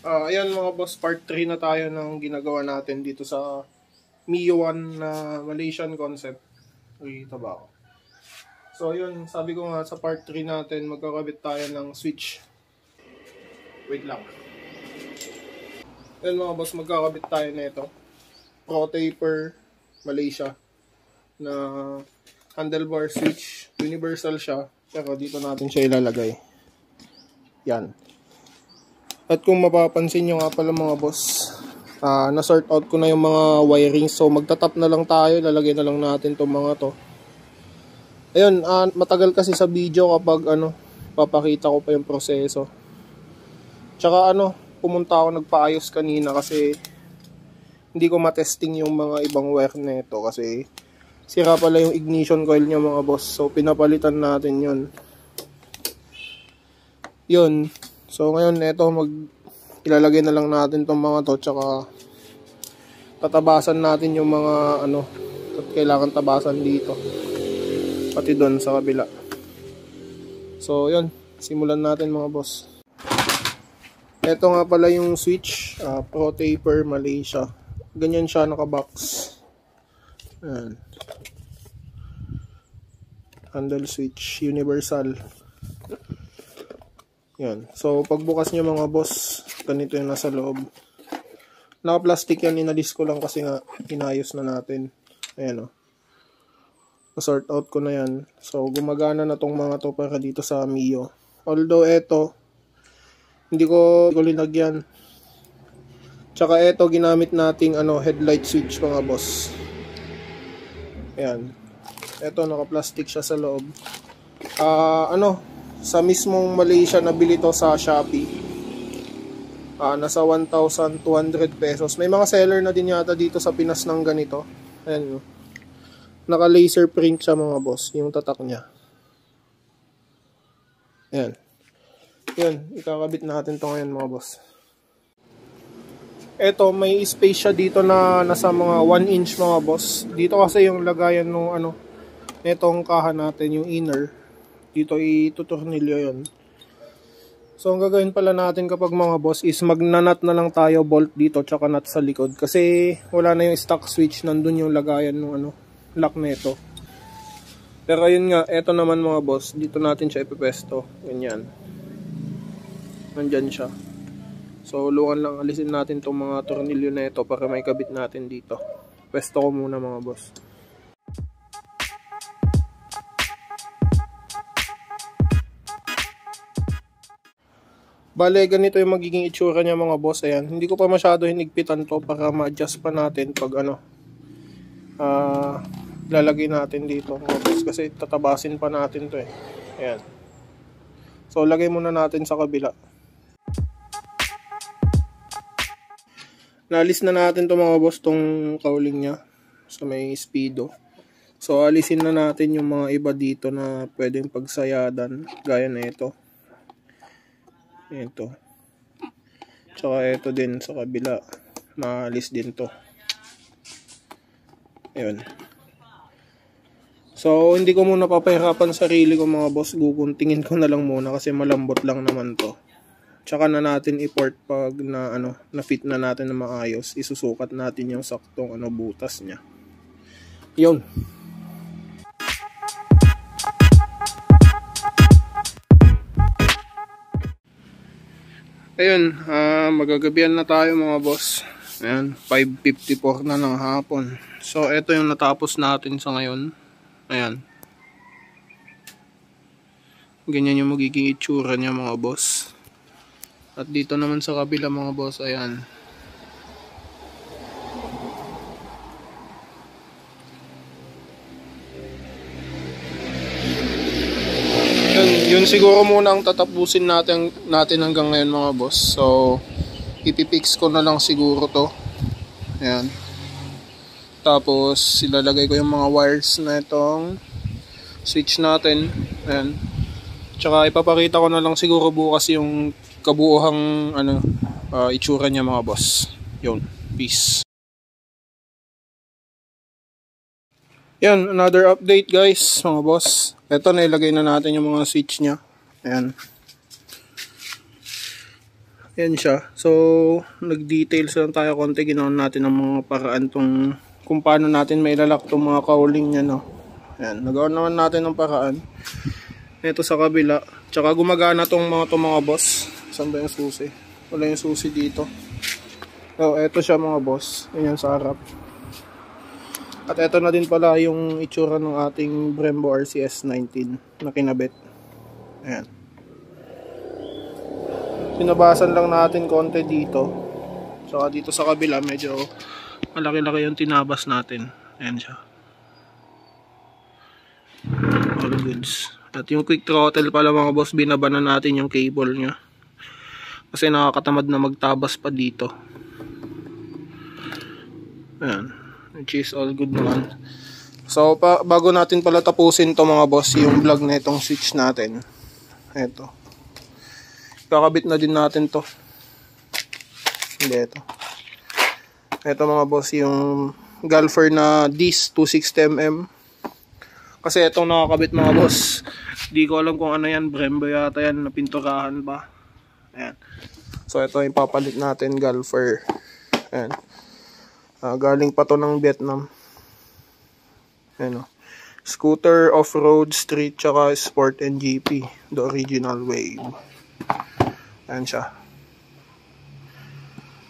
Ayan mga boss, part 3 na tayo ng ginagawa natin dito sa Mio 1 na Malaysian concept. Ito ba ako? So yun, sabi ko nga sa part 3 natin magkakabit tayo ng switch. Wait lang. Ayan mga boss, magkakabit tayo na ito. Pro Taper Malaysia na handlebar switch. Universal siya, pero dito natin siya ilalagay. Yan. At kung mapapansin nyo nga pala mga boss, na-sort out ko na yung mga wiring. So magtatap na lang tayo, lalagay na lang natin itong mga to. Ayun, matagal kasi sa video kapag papakita ko pa yung proseso. Tsaka pumunta ako nagpaayos kanina kasi hindi ko matesting yung mga ibang wire na ito kasi sira pala yung ignition coil niya mga boss. So pinapalitan natin yun. Yun. So ngayon ilalagay na lang natin tong mga to, tsaka tatabasan natin yung mga at kailangan tabasan dito pati doon sa kabila. So yun, simulan natin mga boss. Ito nga pala yung switch, Pro Taper Malaysia. Ganyan siya nakabox. Ayan. Handle switch, universal. Yan. So, pagbukas nyo mga boss, ganito yung nasa loob. Naka-plastic yan, inalis ko lang kasi nga inayos na natin. Ayan o. Na-sort out ko na yan. So, gumagana na tong mga to para dito sa Mio. Although, eto, hindi ko linagyan. Tsaka eto, ginamit nating headlight switch mga boss. Ayan. Eto, naka-plastic siya sa loob. Sa mismong Malaysia nabili to sa Shopee. Nasa 1,200 pesos. May mga seller na din yata dito sa Pinas ng ganito. Ayan. Naka laser print siya mga boss, yung tatak niya. Ayan. Yan, ikakabit natin to ngayon mga boss. Eto, may space siya dito na nasa mga 1 inch mga boss. Dito kasi yung lagayan ng netong kaha natin, yung inner. Dito itutornilyo yun. So ang gagawin pala natin kapag mga boss is magnanut na lang tayo, bolt dito tsaka nut sa likod. Kasi wala na yung stock switch, nandun yung lagayan ng lock nito. Pero yun nga, eto naman mga boss, dito natin siya ipepesto. Ganyan. Nandyan siya. So lukan lang, alisin natin itong mga tornilyo na ito para may kabit natin dito. Pesto ko muna mga boss. Bale, ganito yung magiging itsura niya mga boss. Ayan. Hindi ko pa masyado hinigpitan to para ma-adjust pa natin pag lalagay natin dito mga boss. Kasi tatabasin pa natin to eh. Ayan. So, lagay muna natin sa kabila. Naalis na natin to mga boss, tong cowling niya. So, may speedo. So, alisin na natin yung mga iba dito na pwedeng pagsayadan. Gaya na ito. Ito. Tsaka ito din sa kabila. Maalis din to. Ayun. So, hindi ko muna papahirapan sarili ko mga boss. Guguntingin ko na lang muna kasi malambot lang naman to. Tsaka na natin i-port pag na-fit na natin na maayos. Isusukat natin yung saktong butas niya. Yun. Ayun, magagabihan na tayo mga boss. Ayan, 5:54 na ng hapon. So, ito yung natapos natin sa ngayon. Ayan. Ganyan yung magiging itsura niya mga boss. At dito naman sa kabila mga boss, ayan. Yun siguro muna ang tatapusin natin hanggang ngayon mga boss. So ipipix ko na lang siguro to. Ayan. Tapos ilalagay ko yung mga wires na itong switch natin. Ayan. Tsaka ipapakita ko na lang siguro bukas yung kabuuhang itsura niya mga boss. Yun. Peace. Yan, another update guys, mga boss. Ito, nailagay na natin yung mga switch nya. Ayan. Yan siya. So, nag-details lang tayo konti. Ginawa natin ng mga paraan kung paano natin mailalak tong mga cowling niya, no. Yan, nagawa naman natin ng paraan. Ito sa kabila. Tsaka gumagana tong mga boss. Saan ba yung susi? Wala yung susi dito. So, ito siya mga boss. Yan sa harap. At ito na din pala yung itsura ng ating Brembo RCS 19 na kinabit. Ayan. Tinabasan lang natin konti dito. Saka dito sa kabila medyo malaki-laki yung tinabas natin. Ayan siya. All goods. At yung quick throttle pala mga boss, binaba na natin yung cable nya. Kasi nakakatamad na magtabas pa dito. Ayan. Which is all good naman. So bago natin pala tapusin to mga boss, yung vlog na itong switch natin. Ito. Kakabit na din natin to. Hindi ito. Ito mga boss yung Galfer na DIS 260mm. Kasi itong nakakabit mga boss, di ko alam kung ano yan, Brembo yata yan, napinturahan ba. Ayan. So ito yung papalit natin, Galfer. Ayan. Galing pa to ng Vietnam. Ayan o. Scooter, off-road, street, tsaka sport and GP. The original wave. Ayan siya.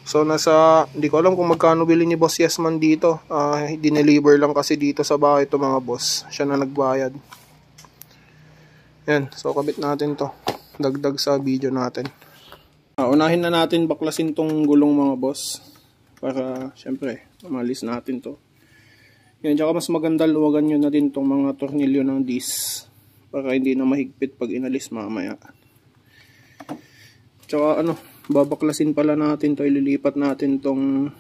So hindi ko alam kung magkano bili ni Boss Yesman dito. Dineliver lang kasi dito sa bahay ito mga boss. Siya na nagbayad. Ayan. So kabit natin to. Dagdag sa video natin. Unahin na natin baklasin tong gulong mga boss. Para syempre umalis natin to. Yan, tsaka mas maganda luwagan nyo na din tong mga tornilyo ng DIS. Para hindi na mahigpit pag inalis mamaya. Tsaka babaklasin pala natin to, ililipat natin tong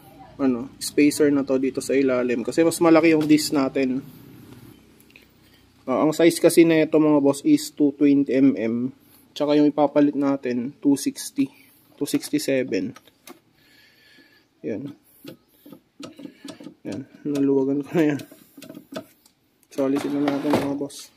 spacer na to dito sa ilalim kasi mas malaki yung disc natin. Ang size kasi na ito mga boss is 220mm. Tsaka yung ipapalit natin 267. Yan. Yan, naluwagan ko na yan. So alisin na natin mga boss.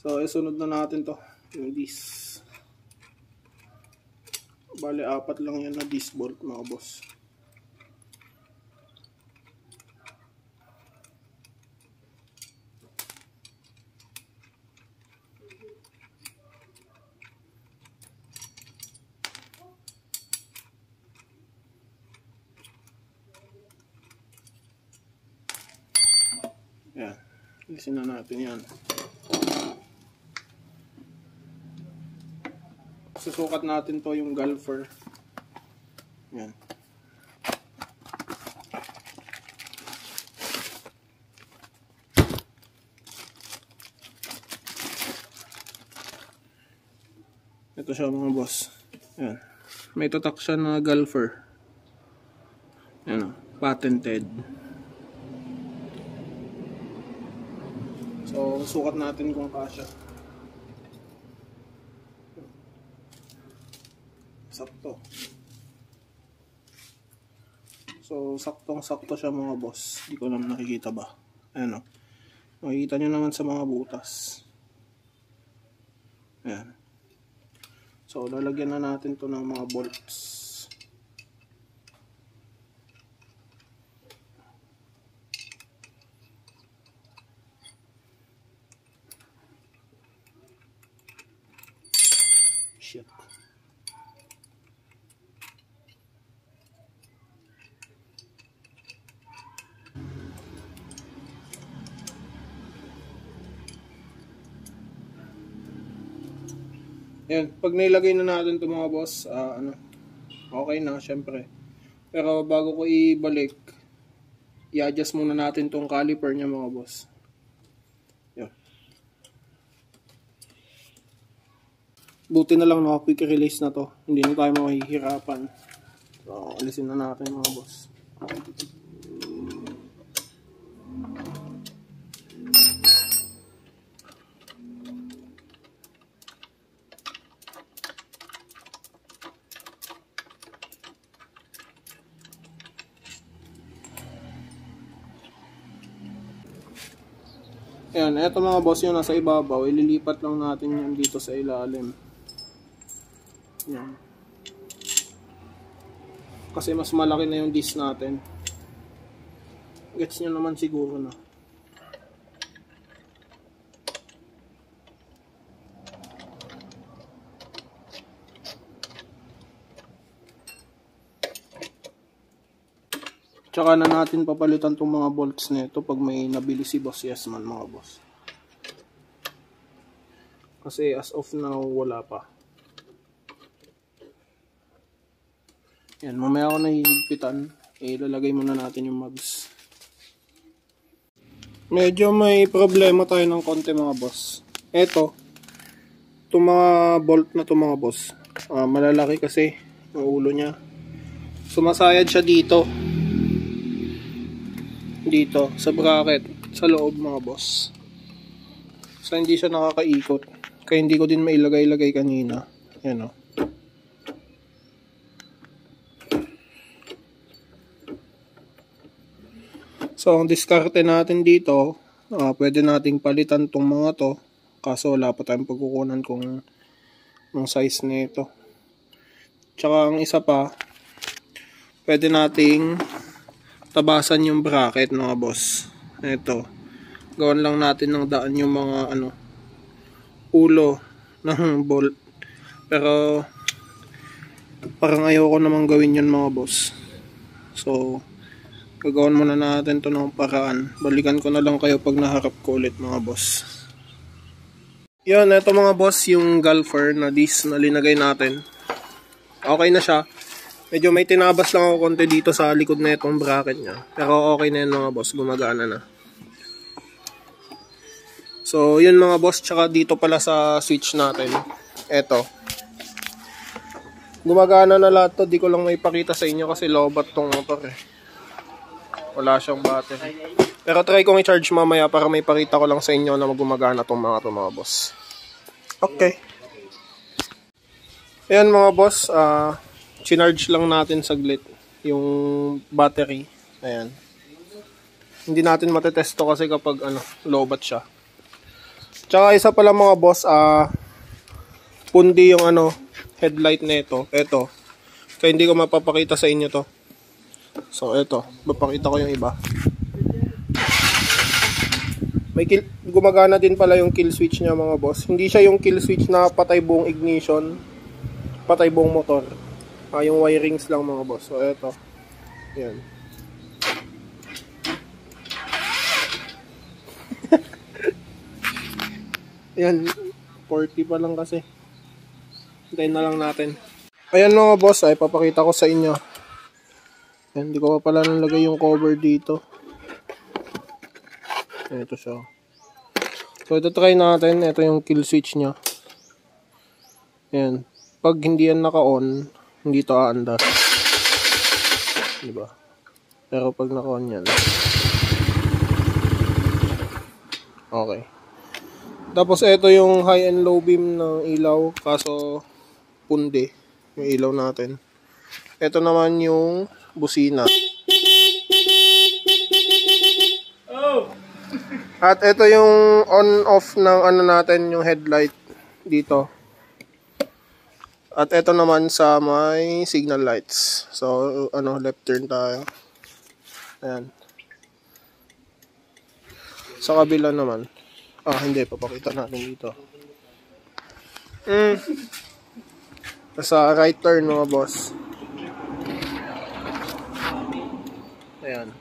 So, isunod na natin to, yung disc. Bale, 4 lang yan na disc bolt mga boss. Yan, alisin na natin yan. Susukat natin to yung Galfer. Yan. Ito siya mga boss. Yan. May tatak siya na Galfer. Yan o. Patented. So, sukat natin kung kasya. Sakto. So, saktong-sakto siya mga boss. Hindi ko naman nakikita ba. Ayan o. Makikita nyo naman sa mga butas. Ayan. So, lalagyan na natin to ng mga bolts. Shit. Yan, pag nailagay na natin ito mga boss, okay na syempre. Pero bago ko ibalik, i-adjust muna natin tong caliper niya mga boss. Yan. Buti na lang quick release na to. Hindi na tayo mahihirapan. So, alisin na natin mga boss. Ayan, eto mga boss yung nasa ibabaw, ililipat lang natin yan dito sa ilalim. Ayan. Kasi mas malaki na yung disc natin. Gets nyo naman siguro na. Tsaka na natin papalitan tong mga bolts nito pag may nabili si Boss Yesman mga boss. Kasi as of now wala pa. Yan, mamaya ako nahihigpitan. Ilalagay muna natin yung mugs. Medyo may problema tayo ng konti mga boss. Eto, itong mga bolt na to mga boss, malalaki kasi yung ulo niya. Sumasayad siya dito sa bracket sa loob mga boss, so hindi siya nakakaikot, kaya hindi ko din mailagay-lagay kanina. Yan o. So ang diskarte natin dito, pwede nating palitan tong mga to, kaso wala pa tayong pagkukunan kung ng size nito. Tsaka ang isa pa, pwede nating tabasan yung bracket mga boss. Ito, gawan lang natin ng daan yung mga ulo ng bolt, pero parang ayoko namang gawin yun mga boss. So gagawin muna natin to ng paraan. Balikan ko na lang kayo pag naharap ko ulit mga boss. Yun, ito mga boss yung golfer na disc na linagay natin. Okay na siya. Medyo may tinabas lang ako konti dito sa likod na itong bracket niya. Pero okay na yun mga boss, gumagana na. So yun mga boss, tsaka dito pala sa switch natin. Eto. Gumagana na lahat to, di ko lang may pakita sa inyo kasi lobat tong motor eh. Wala siyang battery. Pero try kong i-charge mamaya para may pakita ko lang sa inyo na gumagana tong mga boss. Okay. Ayan mga boss, chinarge lang natin saglit yung battery. Ayan. Hindi natin matetesto kasi kapag lowbat siya. Tsaka isa pala mga boss, pundi yung headlight nito. Ito. Kaya hindi ko mapapakita sa inyo to. So ito, mapakita ko yung iba. May gumagana din pala yung kill switch niya mga boss. Hindi siya yung kill switch na patay buong ignition, patay buong motor. Yung wirings lang mga boss. So eto. Yan. Yan. 40 pa lang kasi. Hintayin na lang natin. Ayan mga boss, ay papakita ko sa inyo. Yan, hindi ko pa pala nalagay yung cover dito. Ito siya. So ito try natin. Ito yung kill switch nya. Yan. Pag hindi yan naka-on, hindi to aandar. Diba? Pero pag naka-on yan. Okay. Tapos ito yung high and low beam ng ilaw. Kaso pundi yung ilaw natin. Ito naman yung busina. At ito yung on-off ng natin, yung headlight dito. At ito naman sa may signal lights. So, left turn tayo. Ayan. Sa kabila naman. Hindi. Papakita natin dito. Sa right turn mga boss. Ayan.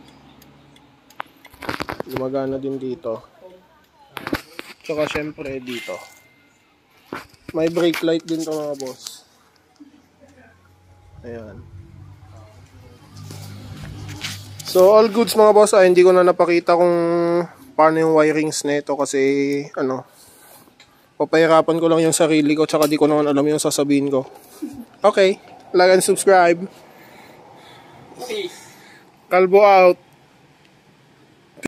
Gumagana din dito. Tsaka syempre dito. May brake light din to mga boss. Ayan. So all goods mga boss. Hindi ko na napakita kung paano yung wirings nito kasi papahirapan ko lang yung sarili ko tsaka di ko naman alam yung sasabihin ko. Okay, like and subscribe. Peace. Kalbo out.